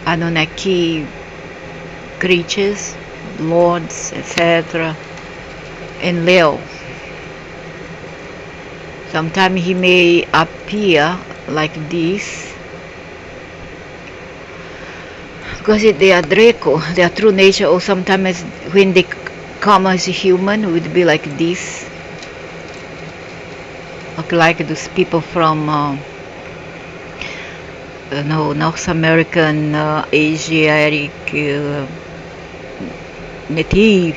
Anunnaki creatures, lords, etc. Enlil. Sometimes he may appear like this because they are Draco, their true nature, or sometimes when they come as a human would be like this, like those people from North American, Asiatic, native,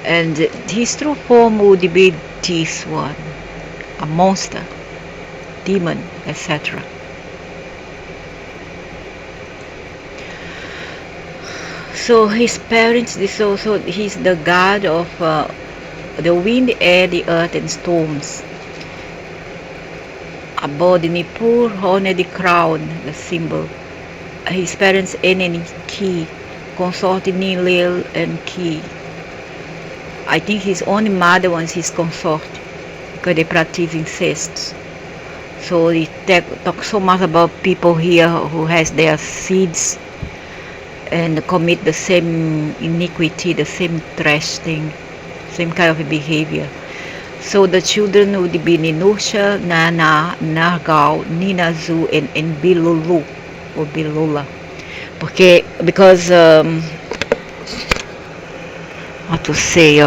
and his true form would be this one, a monster, demon, etc. So his parents, this also, he's the god of the wind, air, the earth, and storms. Above the Nippur, honored the crown, the symbol. His parents, Enki, consort Enlil and Ki. I think his only mother was his consort because they practice incest. So he talks so much about people here who has their seeds and commit the same iniquity, the same trash thing, same kind of behavior. So the children would be Ninusha, Nana, Nargal, Ninazu, and Bilulu or Bilula. Because how to say,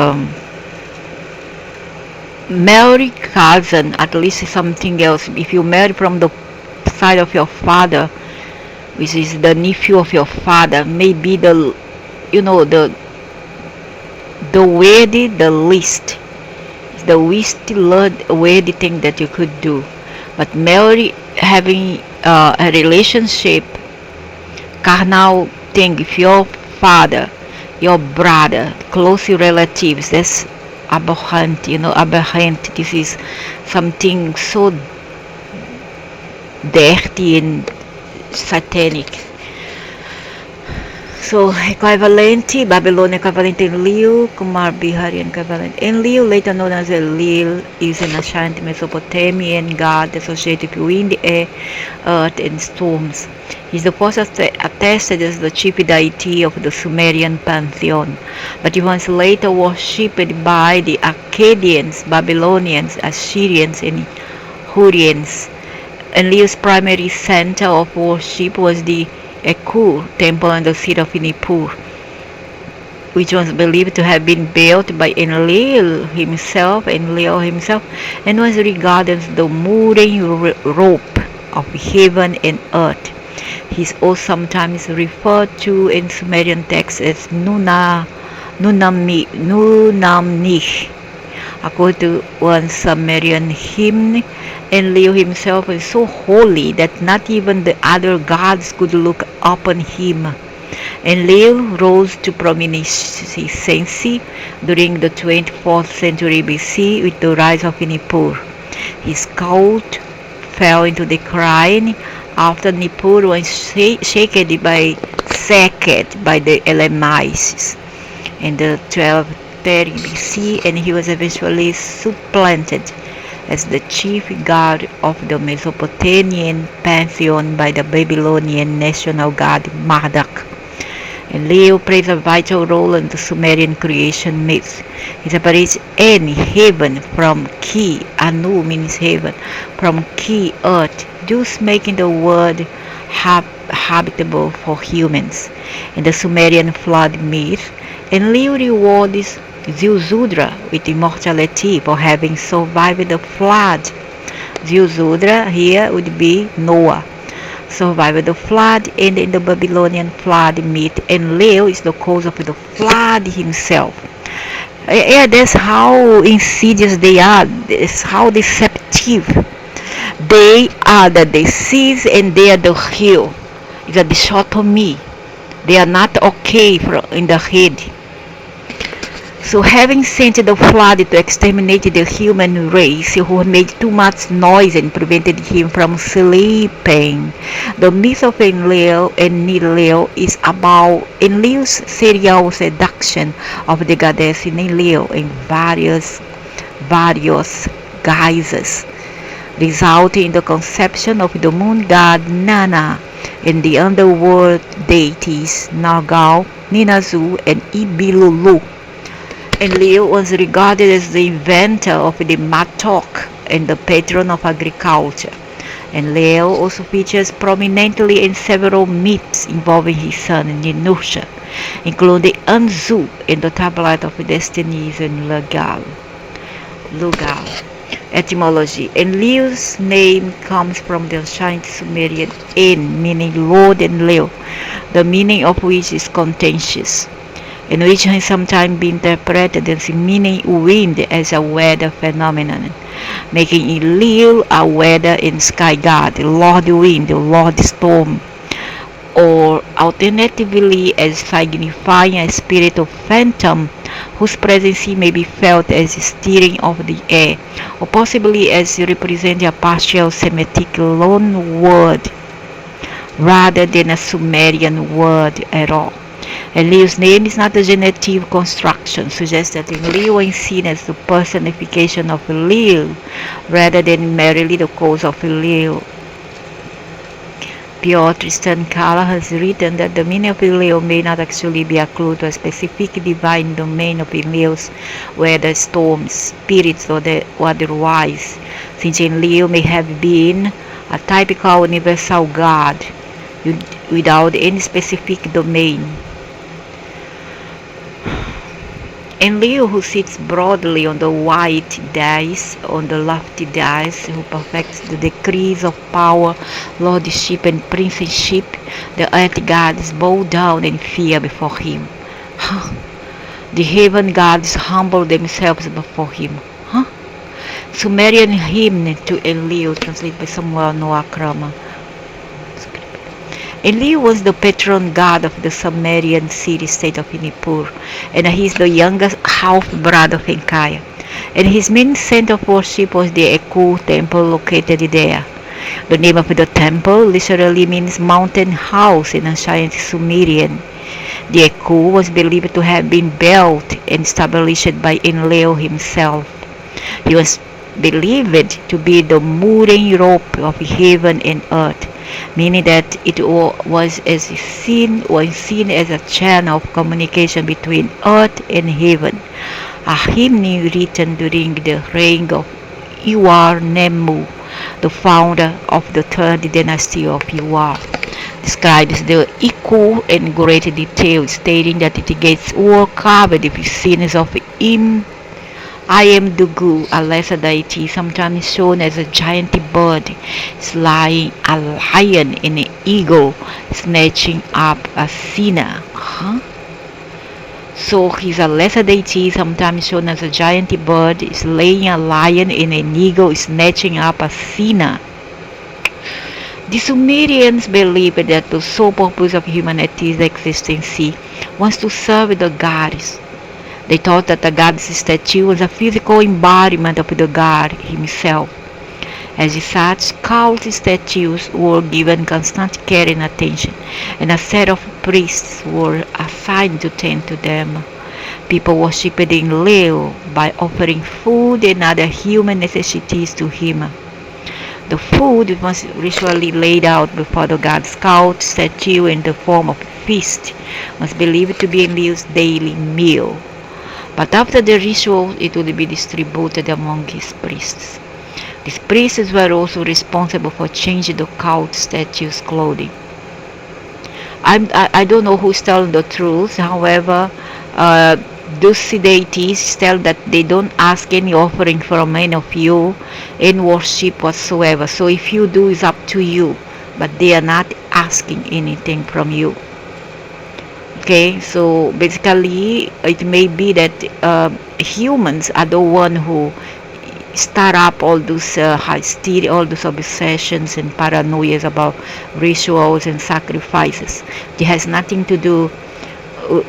marry cousin, at least something else. If you marry from the side of your father, which is the nephew of your father, maybe the weighty, the least weighty thing that you could do. But marry, having a relationship, carnal thing with your father, your brother, close relatives, that's abhorrent, aberrant. This is something so dirty and satanic. So equivalent, Babylon equivalent Enlil, Kumar Bihari equivalent. Enlil, later known as Enlil, is an ancient Mesopotamian god associated with wind, air, earth, and storms. He is the first attested as the chief deity of the Sumerian pantheon, but he was later worshipped by the Akkadians, Babylonians, Assyrians, and Hurrians. Enlil's primary center of worship was the Ekur temple in the city of Nippur, which was believed to have been built by Enlil himself, and was regarded as the mooring rope of heaven and earth. He is also sometimes referred to in Sumerian texts as Nunamnih. According to one Sumerian hymn, Enlil himself is so holy that not even the other gods could look upon him. Enlil rose to prominence during the 24th century BC with the rise of Nippur. His cult fell into decline after Nippur was sacked by the Elamites in the 1230 BC, and he was eventually supplanted as the chief god of the Mesopotamian pantheon by the Babylonian national god Marduk. Enlil plays a vital role in the Sumerian creation myth. He separates in heaven from Ki, Anu means heaven, from Ki, earth, thus making the world habitable for humans. In the Sumerian flood myth, Enlil rewards Ziusudra with immortality for having survived the flood. Ziusudra here would be Noah, survived the flood, and in the Babylonian flood myth, Enlil is the cause of the flood himself. Yeah, that's how insidious they are. That's how deceptive they are. The disease and they are the hill. It's a dichotomy. They are not okay in the head. So having sent the flood to exterminate the human race who made too much noise and prevented him from sleeping, the myth of Enlil is about Enlil's serial seduction of the goddess Enlil in various guises, resulting in the conception of the moon god Nana, and the underworld deities Nagal, Ninazu, and Ibilulu. Enlil was regarded as the inventor of the mattock and the patron of agriculture. Enlil also features prominently in several myths involving his son Ninusha, including Anzu in the Tablet of Destinies and Lugal. Etymology. Enlil's name comes from the ancient Sumerian En, meaning Lord Enlil, the meaning of which is contentious, and which has sometimes been interpreted as meaning wind as a weather phenomenon, making Enlil a weather and sky god, Lord Wind, Lord Storm, or alternatively as signifying a spirit of phantom whose presence may be felt as stirring of the air, or possibly as representing a partial Semitic loan word rather than a Sumerian word at all. Enlil's name is not a genitive construction, suggests that Enlil is seen as the personification of Enlil rather than merely the cause of Enlil. Pure Tristan Kala has written that the meaning of Enlil may not actually be a clue to a specific divine domain of Enlil's, whether storms, spirits, or otherwise, since Enlil may have been a typical universal god without any specific domain. Enlil, who sits broadly on the white dais, on the lofty dais, who perfects the decrees of power, lordship, and princeship, the earth gods bow down in fear before him. Huh? The heaven gods humble themselves before him. Huh? Sumerian hymn to Enlil, translated by Samuel Noah Kramer. Enlil was the patron god of the Sumerian city-state of Nippur, and he is the youngest half-brother of Henkaya. And his main center of worship was the Eku temple located there. The name of the temple literally means mountain house in ancient Sumerian. The Eku was believed to have been built and established by Enlil himself. He was believed to be the mooring rope of heaven and earth, meaning that it was seen as a channel of communication between earth and heaven. A hymn written during the reign of Uar-Nemu, the founder of the third dynasty of Uar, describes the Iku in great detail, stating that it gets all covered with scenes of I am Dugu, a lesser deity, sometimes shown as a giant bird, slaying a lion and an eagle, snatching up a sinner. Huh? So he's a lesser deity, sometimes shown as a giant bird, slaying a lion and an eagle, snatching up a sinner. The Sumerians believed that the sole purpose of humanity's existence was to serve the gods. They thought that the god's statue was a physical embodiment of the god himself. As such, cult statues were given constant care and attention, and a set of priests were assigned to tend to them. People worshipped Enlil by offering food and other human necessities to him. The food was ritually laid out before the god's cult statue in the form of a feast, was believed to be Enlil's daily meal. But after the ritual, it would be distributed among his priests. These priests were also responsible for changing the cult statue's clothing. I don't know who's telling the truth. However, those deities tell that they don't ask any offering from any of you in worship whatsoever. So if you do, it's up to you. But they are not asking anything from you. Okay, so basically it may be that humans are the one who start up all those all those obsessions and paranoias about rituals and sacrifices. It has nothing to do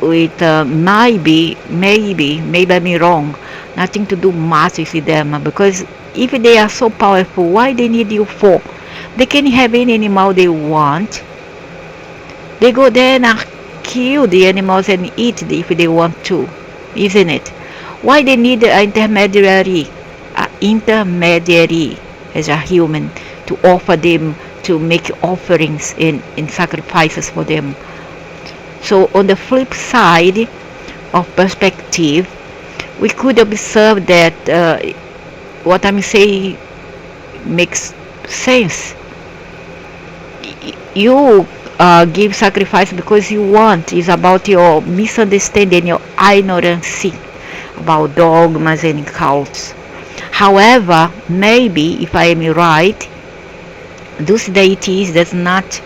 with maybe I'm wrong, nothing to do much with them, because if they are so powerful, why they need you for? They can have any animal they want. They go there and kill the animals and eat if they want to, isn't it? Why they need an intermediary as a human to offer them to make offerings in sacrifices for them. So on the flip side of perspective, we could observe that what I'm saying makes sense. You give sacrifice because you want. It's about your misunderstanding, your ignorance about dogmas and cults. However, maybe if I am right, those deities does not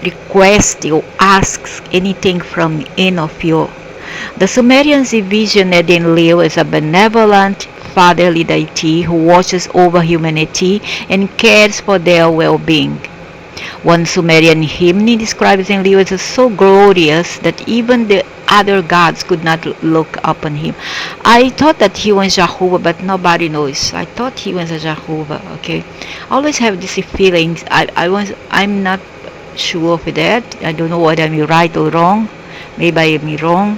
request or asks anything from any of you. The Sumerians envisioned enlil as a benevolent fatherly deity who watches over humanity and cares for their well-being. One Sumerian hymn describes enlil as so glorious that even the other gods could not look upon him. I thought that he was Jehovah, but nobody knows. I thought he was a Jehovah. Okay, I always have this feeling. I'm not sure of that. I don't know whether I'm right or wrong. Maybe I am wrong.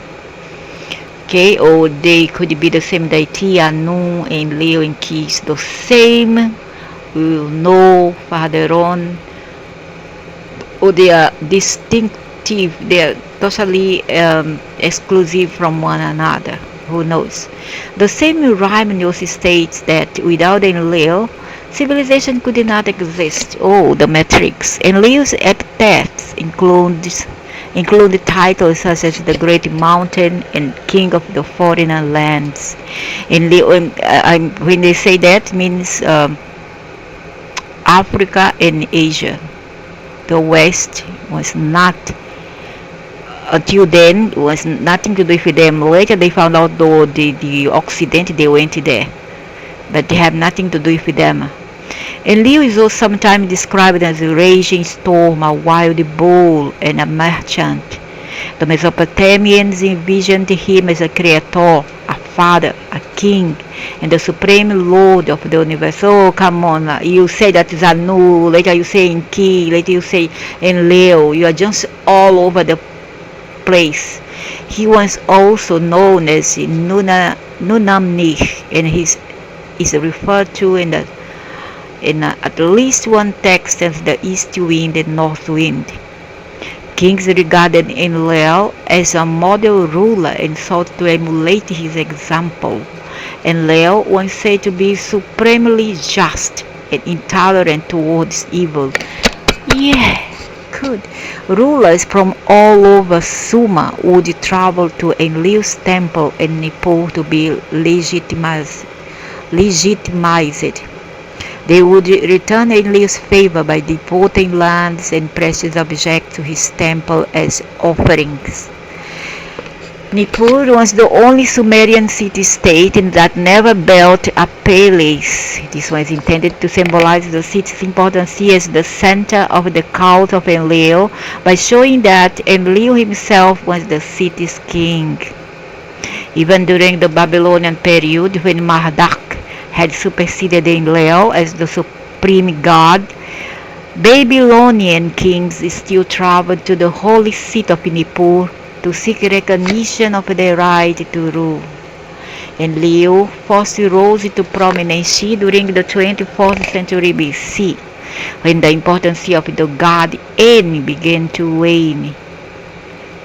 Okay, or they could be the same deity, Anu and Leo and Keys, the same. We will know further on. Or they are distinctive. They are totally exclusive from one another. Who knows? The same rhyme also states that without enlil, civilization could not exist. Oh, the metrics. Enlil's epithets include titles such as the Great Mountain and King of the Foreign Lands. When they say that, means Africa and Asia. The West was not, until then, was nothing to do with them. Later they found out though the Occident, they went there, but they have nothing to do with them. Enlil is also sometimes described as a raging storm, a wild bull, and a merchant. The Mesopotamians envisioned him as a creator, a father, a king, and the supreme lord of the universe. Oh, come on. You say that is Anu, later you say Enki, later you say Enlil. You are just all over the place. He was also known as Nunamni, and is referred to in at least one text as the east wind and north wind. Kings regarded Enlil as a model ruler and sought to emulate his example. Enlil was said to be supremely just and intolerant towards evil. Yeah, good. Rulers from all over Sumer would travel to Enlil's temple in Nippur to be legitimized. They would return Enlil's favor by devoting lands and precious objects to his temple as offerings. Nippur was the only Sumerian city-state that never built a palace. This was intended to symbolize the city's importance as the center of the cult of Enlil by showing that Enlil himself was the city's king. Even during the Babylonian period, when Marduk had superseded Enlil as the supreme god, Babylonian kings still traveled to the holy seat of Nippur to seek recognition of their right to rule. Enlil first rose to prominence during the 24th century BC, when the importance of the god En began to wane.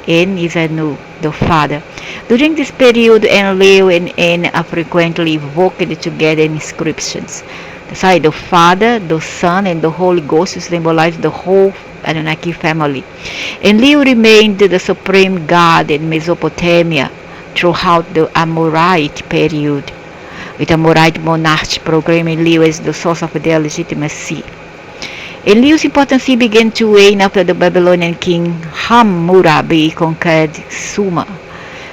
En is Anu, the father. During this period, Enlil and En are frequently evoked together in inscriptions. The Father, the Son, and the Holy Ghost symbolize the whole Anunnaki family. Enlil remained the supreme god in Mesopotamia throughout the Amorite period, with Amorite monarchs proclaiming Enlil as the source of their legitimacy. Enlil's importance began to wane after the Babylonian king Hammurabi conquered Sumer.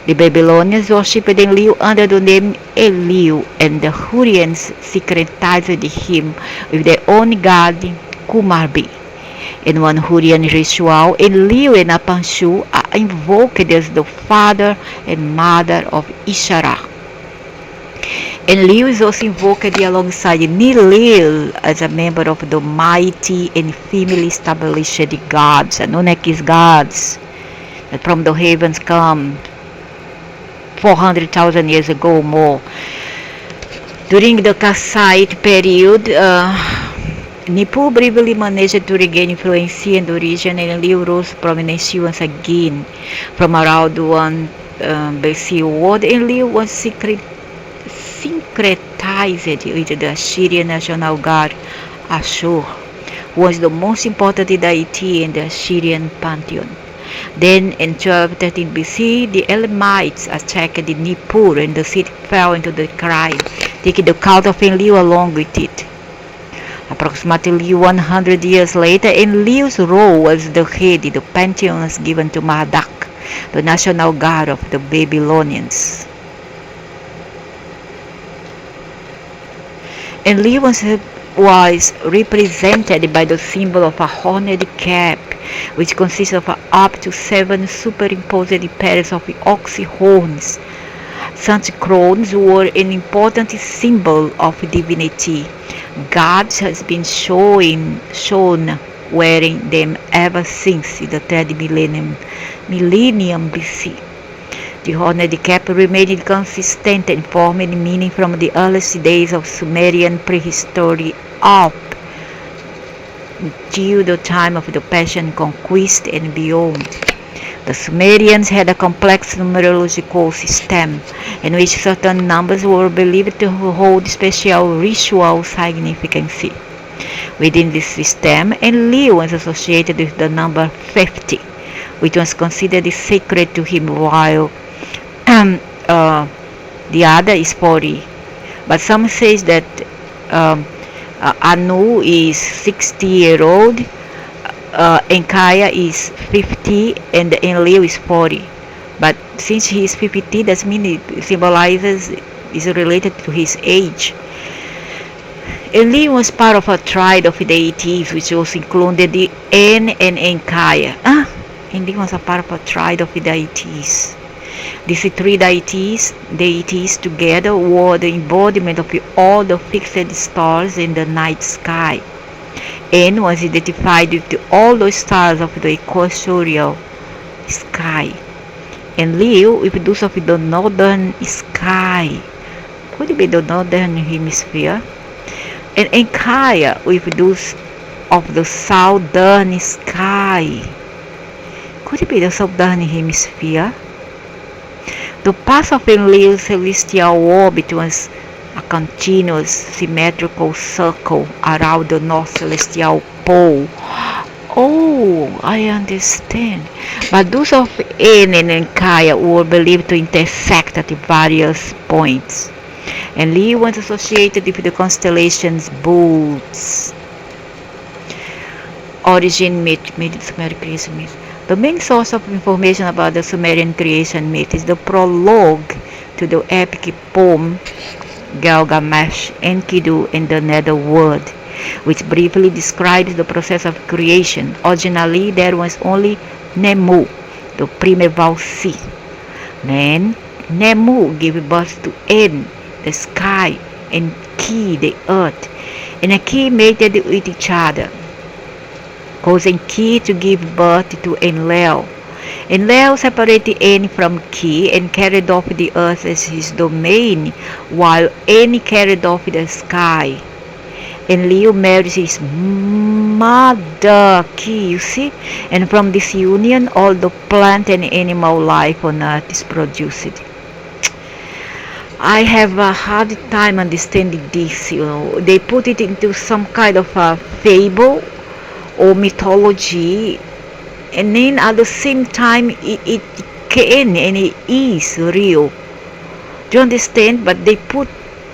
The Babylonians worshipped Enlil under the name Enlil, and the Hurrians syncretized him with their own god Kumarbi. In one Hurrian ritual, Enlil and Apanshu are invoked as the father and mother of Ishara. Enlil is also invoked alongside Enlil as a member of the mighty and firmly established gods, Anunnaki's gods, that from the heavens come 400,000 years ago or more. During the Kassite period, Nippur briefly managed to regain influence and origin, and Enlil rose prominence once again. From around 1 BC onward, Enlil was syncretized with the Assyrian national god Ashur, who was the most important deity in the Assyrian pantheon. Then in 1213 BC, the Elamites attacked Nippur and the city fell into decline, taking the cult of Enlil along with it. Approximately 100 years later, Enlil's role as the head of the pantheon was given to Marduk, the national god of the Babylonians. Enlil was represented by the symbol of a horned cap, which consists of up to 7 superimposed pairs of ox horns. Such crowns were an important symbol of divinity. Gods has been shown wearing them ever since the 3rd millennium BC. The horned cap remained consistent and form and meaning from the earliest days of Sumerian prehistory up till the time of the Persian conquest and beyond. The Sumerians had a complex numerological system in which certain numbers were believed to hold special ritual significance. Within this system, Enlil was associated with the number 50, which was considered sacred to him, while the other is 40. But some say that Anu is 60-year-old, Enkaya is 50, and Enlil is 40. But since he is 50, that means it symbolizes is related to his age. Enlil was part of a tribe of deities which also included the En and Enkaya. Enlil was a part of a tribe of deities. These 3 deities together were the embodiment of all the fixed stars in the night sky. En was identified with all the stars of the equatorial sky. Enlil with those of the northern sky. Could it be the northern hemisphere? And Enkaya with those of the southern sky. Could it be the southern hemisphere? The path of Enlil's celestial orbit was a continuous symmetrical circle around the north celestial pole. Oh, I understand. But those of En and Enkaya were believed to intersect at various points. Enlil was associated with the constellations Bulls. Origin myth, Sumerian creation myth. The main source of information about the Sumerian creation myth is the prologue to the epic poem Gilgamesh, Enkidu, and the Netherworld, which briefly describes the process of creation. Originally, there was only Nemu, the primeval sea. Then, Nemu gave birth to En, the sky, and Ki, the earth, and Ki mated with each other, causing Ki to give birth to Enlil. Enlil separated En from Ki and carried off the earth as his domain, while En carried off the sky. Enlil marries his mother Ki, you see, and from this union all the plant and animal life on earth is produced. I have a hard time understanding this, They put it into some kind of a fable or mythology, and then at the same time it can and it is real. Do you understand? But they put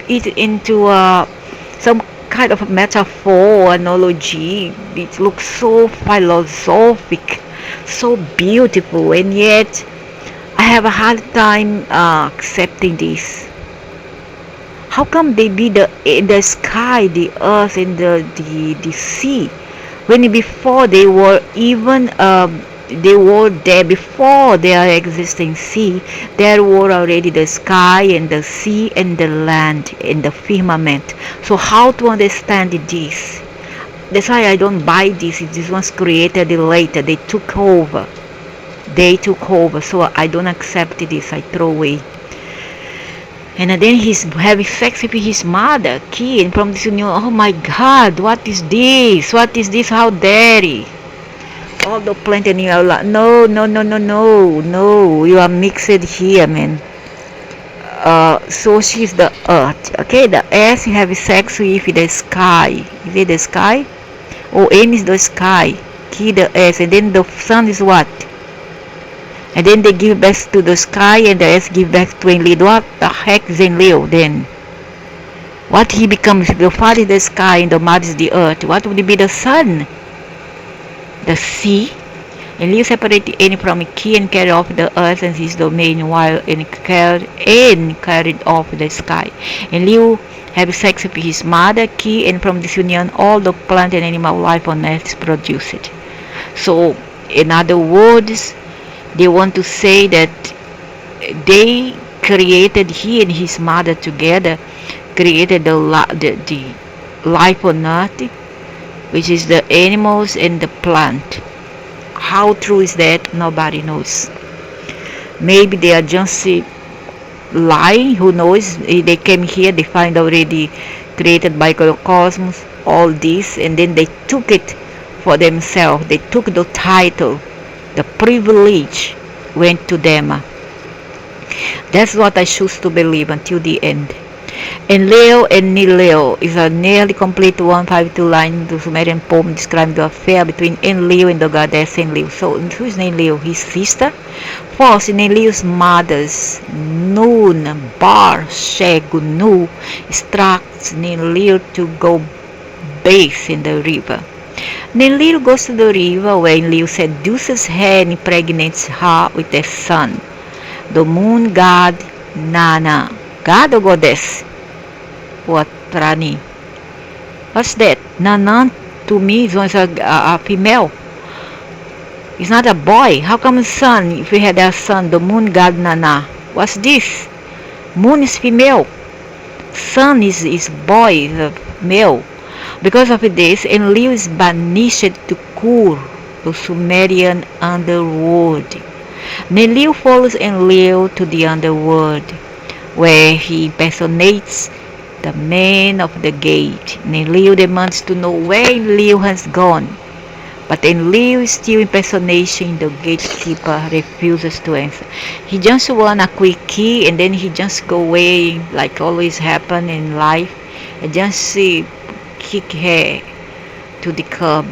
it into some kind of metaphor or analogy. It looks so philosophic, so beautiful, and yet I have a hard time accepting this. How come they be the sky, the earth, and the sea, when before they were even they were there before their existing sea? There were already the sky and the sea and the land and the firmament. So how to understand this? That's why I don't buy this. This was created later. They took over. So I don't accept this. I throw away. And then he's having sex with his mother, Ki, and from this union, oh my God, what is this? What is this? How dare he? All the plant and you are like, no, no, no, no, no, no, you are mixed here, man. So she's the earth, okay? The earth have sex with the sky. Is it the sky? Oh, N is the sky, Ki the earth, and then the sun is what? And then they give back to the sky, and the earth give back to enlil. What the heck is enlil then? What he becomes? The father is the sky, and the mother is the earth. What would be the sun? The sea. Enlil separated N from Ki and carried off the earth and his domain, while N carried off the sky. Enlil have sex with his mother, Ki, and from this union all the plant and animal life on earth is produced. So, in other words, they want to say that they created, he and his mother together, created the life on earth, which is the animals and the plant. How true is that? Nobody knows. Maybe they are just lying, who knows? They came here, they find already created by the cosmos, all this, and then they took it for themselves. They took the title, the privilege went to them. That's what I choose to believe until the end. Enlil and Enlil is a nearly complete 152 line the Sumerian poem describing the affair between Enlil and the goddess Enlil. So who is Enlil? His sister? First, Enlil's mothers, Nun, Bar, Shegu, Nu, instructs Enlil to go bathe in the river. Enlil goes to the river where Enlil seduces her and impregnates her with a son. The moon god Nana. God or goddess? What, Rani? What's that? Nana to me is a female. It's not a boy. How come son? If we had a son, the moon god Nana. What's this? Moon is female. Sun is boy, is a male. Because of this, Enlil is banished to Kur, the Sumerian underworld. Enlil follows Enlil to the underworld, where he impersonates the man of the gate. Enlil demands to know where Enlil has gone, but Enlil, still impersonation, the gatekeeper, refuses to answer. He just wants a quick key, and then he just go away, like always happen in life, and just kick her to the curb.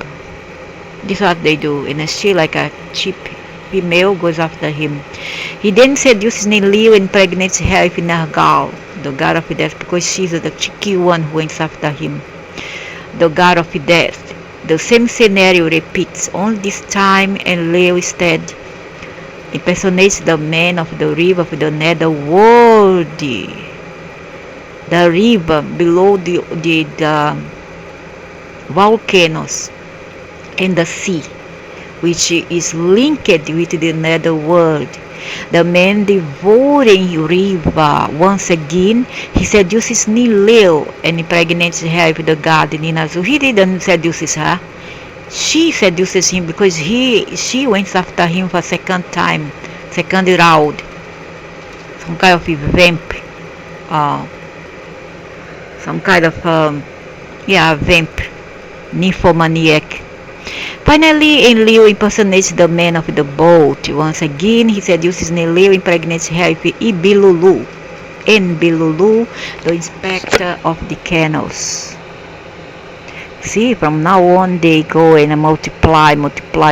This is what they do, and she, like a cheap female, goes after him. He then seduces Enlil and impregnates her with Nergal, the god of death, because she's the cheeky one who went after him, the god of death. The same scenario repeats, only this time Enlil instead impersonates the man of the river of the netherworld, the river below the volcanoes and the sea, which is linked with the netherworld. The man devouring river. Once again, he seduces Enlil and impregnates her with the god Ninazu. He didn't seduce her. She seduces him because she went after him for second time, second round. Some kind of vamp. Some kind of vamp. Nymphomaniac. Finally, Enlil impersonates the man of the boat. Once again, he seduces Enlil, impregnates her with Ibilulu, Enbilulu, the inspector of the canals. See, from now on they go and multiply,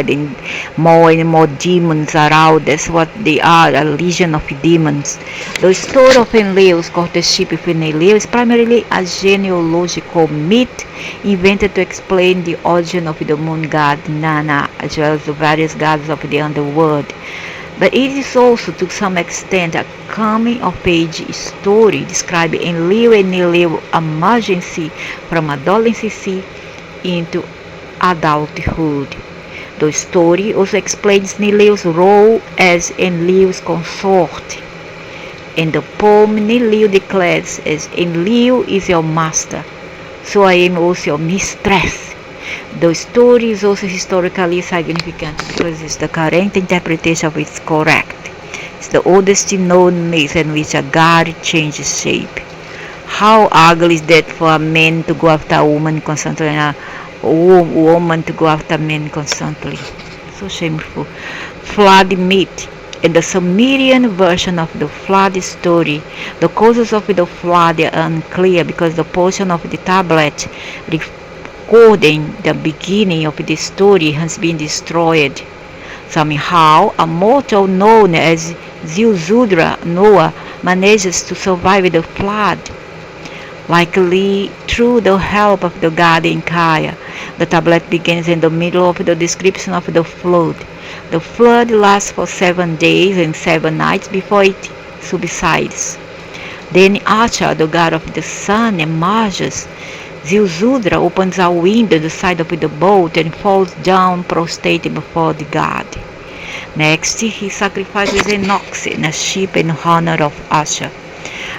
then more and more demons are out. That's what they are, a legion of demons. The story of Enlil's courtship with Enlil is primarily a genealogical myth invented to explain the origin of the moon god Nana, as well as the various gods of the underworld. But it is also, to some extent, a coming-of-age story describing Enlil and Enlil's emergency from adolescence into adulthood. The story also explains Enlil's role as Enlil's consort. In the poem, Enlil declares, as Enlil is your master, so I am also your mistress. The story is also historically significant because it's the current interpretation of it's correct. It's the oldest known myth in which a god changes shape. How ugly is that for a man to go after a woman constantly and a woman to go after men constantly? So shameful. Flood myth. In the Sumerian version of the flood story, the causes of the flood are unclear because the portion of the tablet recording the beginning of the story has been destroyed. Somehow, a mortal known as Ziusudra Noah manages to survive the flood, likely through the help of the god Enkaya. The tablet begins in the middle of the description of the flood. The flood lasts for 7 days and 7 nights before it subsides. Then Acha, the god of the sun, emerges. Ziusudra opens a window at the side of the boat and falls down prostrate before the god. Next, he sacrifices an ox and a sheep in honor of Asha.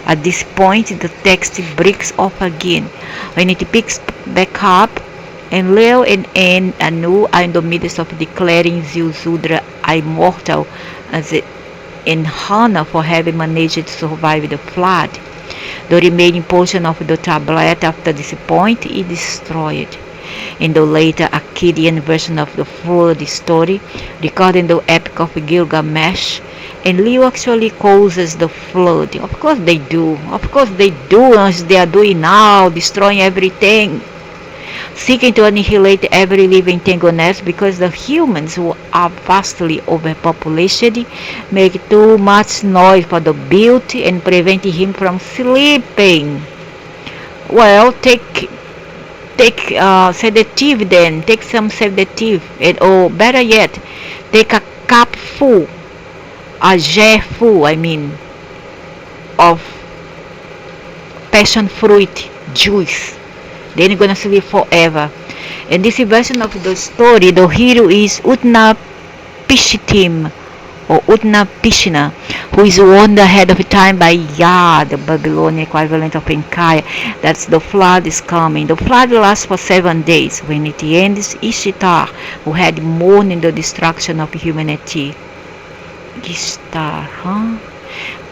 At this point, the text breaks off again. When it picks back up, Enlil and Anu are in the midst of declaring Ziusudra immortal as in honor for having managed to survive the flood. The remaining portion of the tablet after this point is destroyed. In the later Akkadian version of the flood story, recording the epic of Gilgamesh, Enlil actually causes the flood. Of course they do. Of course they do, as they are doing now, destroying everything, seeking to annihilate every living thing on earth because the humans, who are vastly overpopulated, make too much noise for the beauty and prevent him from sleeping. Well, take sedative then. Take some sedative, or better yet, take a cup full, a jar full, of passion fruit juice. Then you're gonna sleep forever. In this version of the story, the hero is Utnapishtim or Utnapishna, who is warned ahead of time by Yah, the Babylonian equivalent of Enkaya, that the flood is coming. The flood lasts for 7 days. When it ends, Ishtar, who had mourned the destruction of humanity,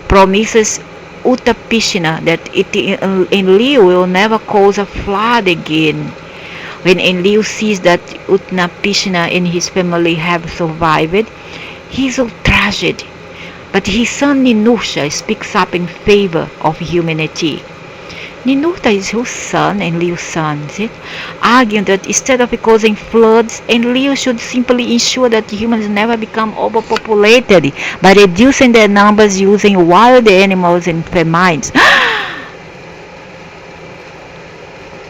promises Utnapishna that Enlil will never cause a flood again. When Enlil sees that Utnapishna and his family have survived, he is outraged. But his son Ninurta speaks up in favor of humanity. Ninurta is whose son? Enlil's son, is it? Arguing that instead of causing floods, Enlil should simply ensure that humans never become overpopulated by reducing their numbers using wild animals and famines.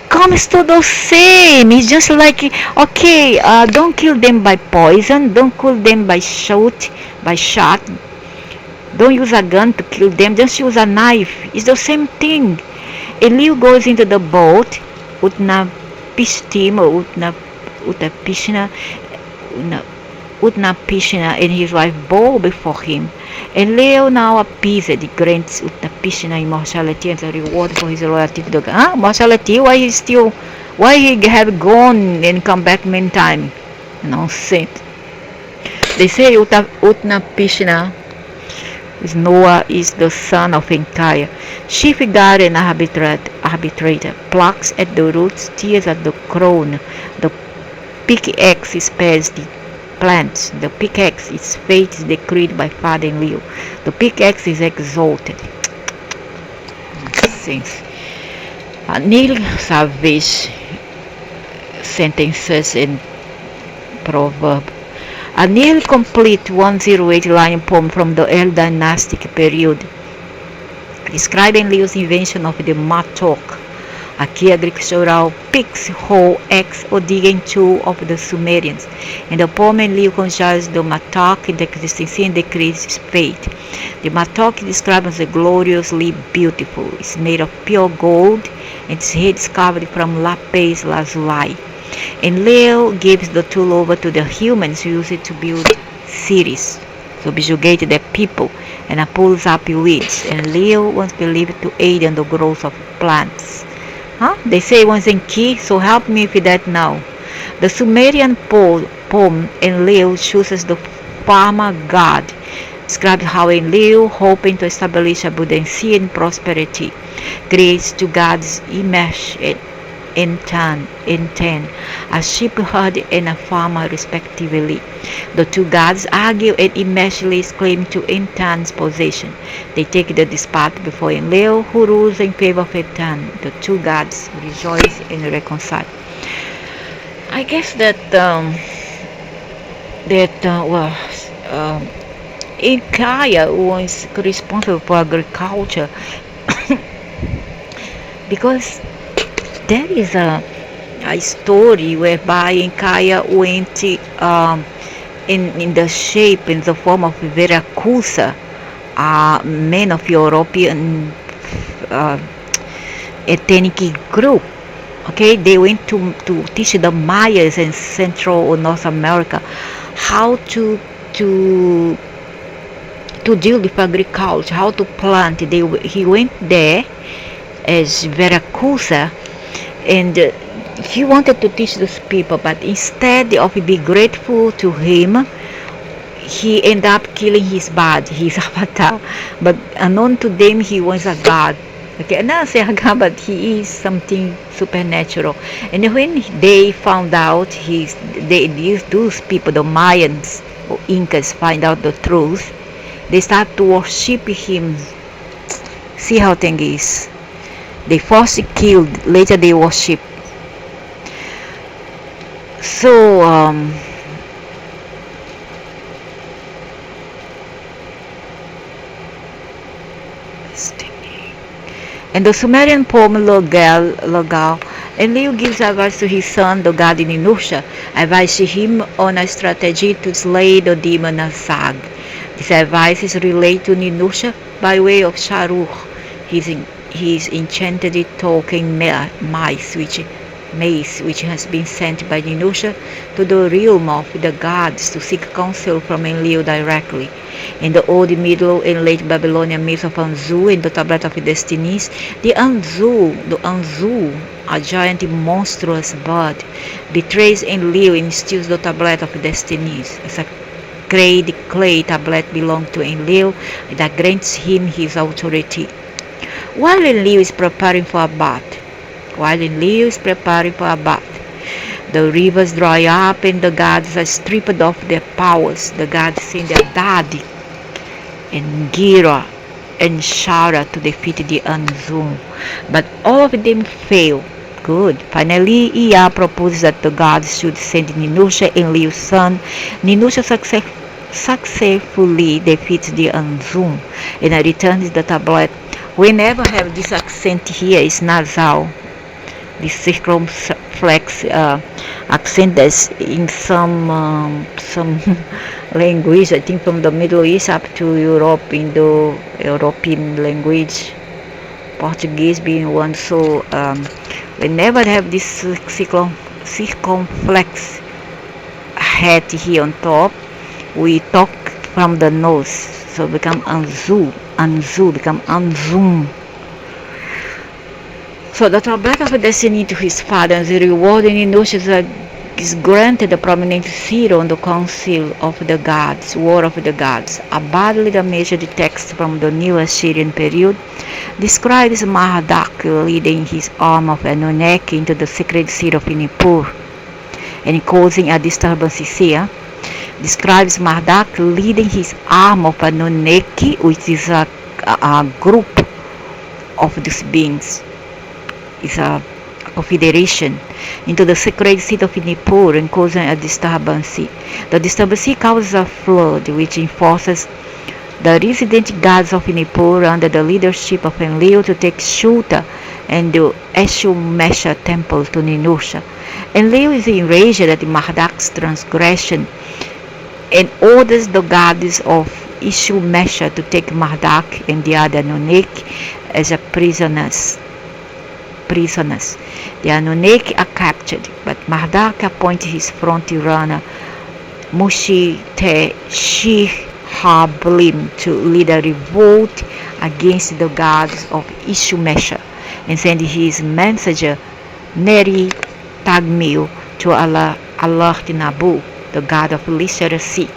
Comes to the same. It's just like, okay, don't kill them by poison, don't kill them by shot. Don't use a gun to kill them, just use a knife. It's the same thing. Enlil goes into the boat, Utnapishtim or Utnapishna and his wife bow before him. Enlil, now appeased, grants Utnapishna immortality as a reward for his loyalty to the god. Immortality? Why he have gone and come back meantime? Nonsense. They say Utnapishna Noah is the son of Enkaya, chief god and arbitrator, plucks at the roots, tears at the crown. The pickaxe spares the plants. The pickaxe, its fate is decreed by Father Enlil. The pickaxe is exalted. Nonsense. Neil Savage sentences in proverb. A nearly complete 108-line poem from the early dynastic period, describing Enlil's invention of the mattock, a key agricultural pick, hoe, axe, or digging tool of the Sumerians. In the poem, Enlil conjures the mattock in the existence and decrees its fate. The mattock is described as gloriously beautiful. It's made of pure gold, and its head is carved from lapis lazuli. Enlil gives the tool over to the humans who use it to build cities, subjugate their people, and pulls up weeds. Enlil was believed to aid in the growth of plants. They say once in key, so help me with that now. The Sumerian poem Enlil chooses the farmer god Describes how Enlil, hoping to establish abundance and prosperity, creates two gods image in ten, a shepherd and a farmer respectively. The two gods argue and immediately claim to Entan's possession. They take the dispute before Enlil, who rules in favor of Entan. The two gods rejoice and reconcile. I guess that in Kaya was responsible for agriculture because there is a story whereby Inkaya went in the shape, in the form of Veracusa, men of European uh, ethnic group. Okay, they went to teach the Mayas in Central or North America how to to deal with agriculture, how to plant. He went there as Veracusa, and he wanted to teach those people, but instead of being grateful to him, he ended up killing his body, his avatar. But unknown to them, he was a god. Okay, not say a god, but he is something supernatural. And when they found out, those people, the Mayans or Incas, find out the truth, they start to worship him. See how thing is. They first killed, later they worship. So in the Sumerian poem Logal, Enlil gives advice to his son, the god Ninusha, advising him on a strategy to slay the demon Azag. This advice is relayed to Ninusha by way of Sharuch, his enchanted talking mace, which has been sent by Ninusha to the realm of the gods to seek counsel from Enlil directly. In the Old, Middle, and Late Babylonian myths of Anzu and the Tablet of Destinies, the Anzu, a giant monstrous bird, betrays Enlil and steals the Tablet of Destinies. As a clay tablet belongs to Enlil that grants him his authority. While Enlil is preparing for a bath, the rivers dry up and the gods are stripped of their powers. The gods send their Dadi and Gira and Shara to defeat the Anzum, but all of them fail. Good. Finally, Ea proposes that the gods should send Ninusha, Enlil's son. Ninusha successfully defeats the Anzum and returns the tablet. We never have this accent here, it's nasal. This circumflex accent that's in some language, I think from the Middle East up to Europe, Indo-European language, Portuguese being one. So we never have this circumflex head here on top. We talk from the nose, so become Anzu become Anzum. So the tablet of destiny to his father, and the reward in Ninusha is granted a prominent seat on the council of the gods, war of the gods. A badly damaged text from the New Assyrian period describes Marduk leading his arm of Anunaki into the sacred seat of Nippur and causing a disturbance here. Describes Marduk leading his arm of Anunnaki, which is a group of these beings. It's a confederation, into the sacred seat of Nippur and causing a disturbance. The disturbance causes a flood which enforces the resident gods of Nippur under the leadership of Enlil to take shelter in the Eshumesha temple to Ninusha. Enlil is enraged at Marduk's transgression and orders the goddess of Eshumesha to take Marduk and the other Anunnaki as prisoners. The Anunnaki are captured, but Marduk appoints his front runner Mushi-te-Shih-Hablim to lead a revolt against the gods of Eshumesha and send his messenger Neri-Tagmil to alert Nabu, the god of literacy.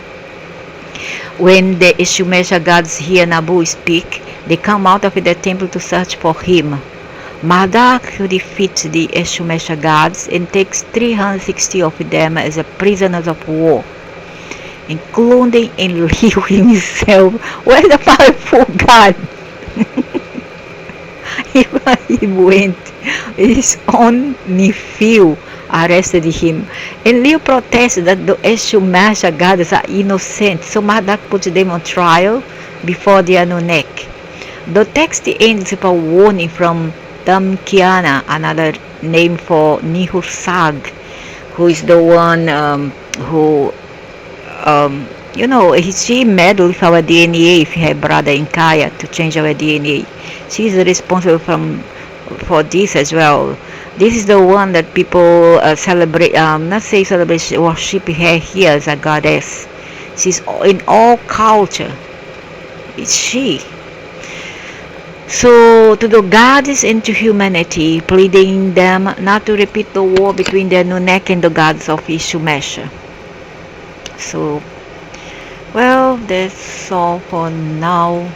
When the Ishumesha gods hear Nabu speak, they come out of the temple to search for him. Marduk defeats the Ishumesha gods and takes 360 of them as prisoners of war, including Enlil himself, who is a powerful god. He went, his own nephew arrested him. Enlil protests that the Eshumasha gods are innocent, so Marduk puts them on trial before the Anunnaki. The text ends with a warning from Damkiana, another name for Nihursag, who is the one who, she meddled with our DNA if you have brother in Kaya to change our DNA. She is responsible for this as well. This is the one that people celebrate, not say celebrate, worship her here as a goddess. She's in all culture. It's she. So to the gods and to humanity, pleading them not to repeat the war between the Anunnaki and the gods of Ishumesha. So, well, that's all for now.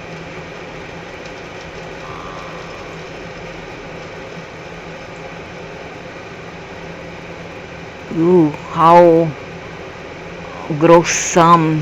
Ooh, how gruesome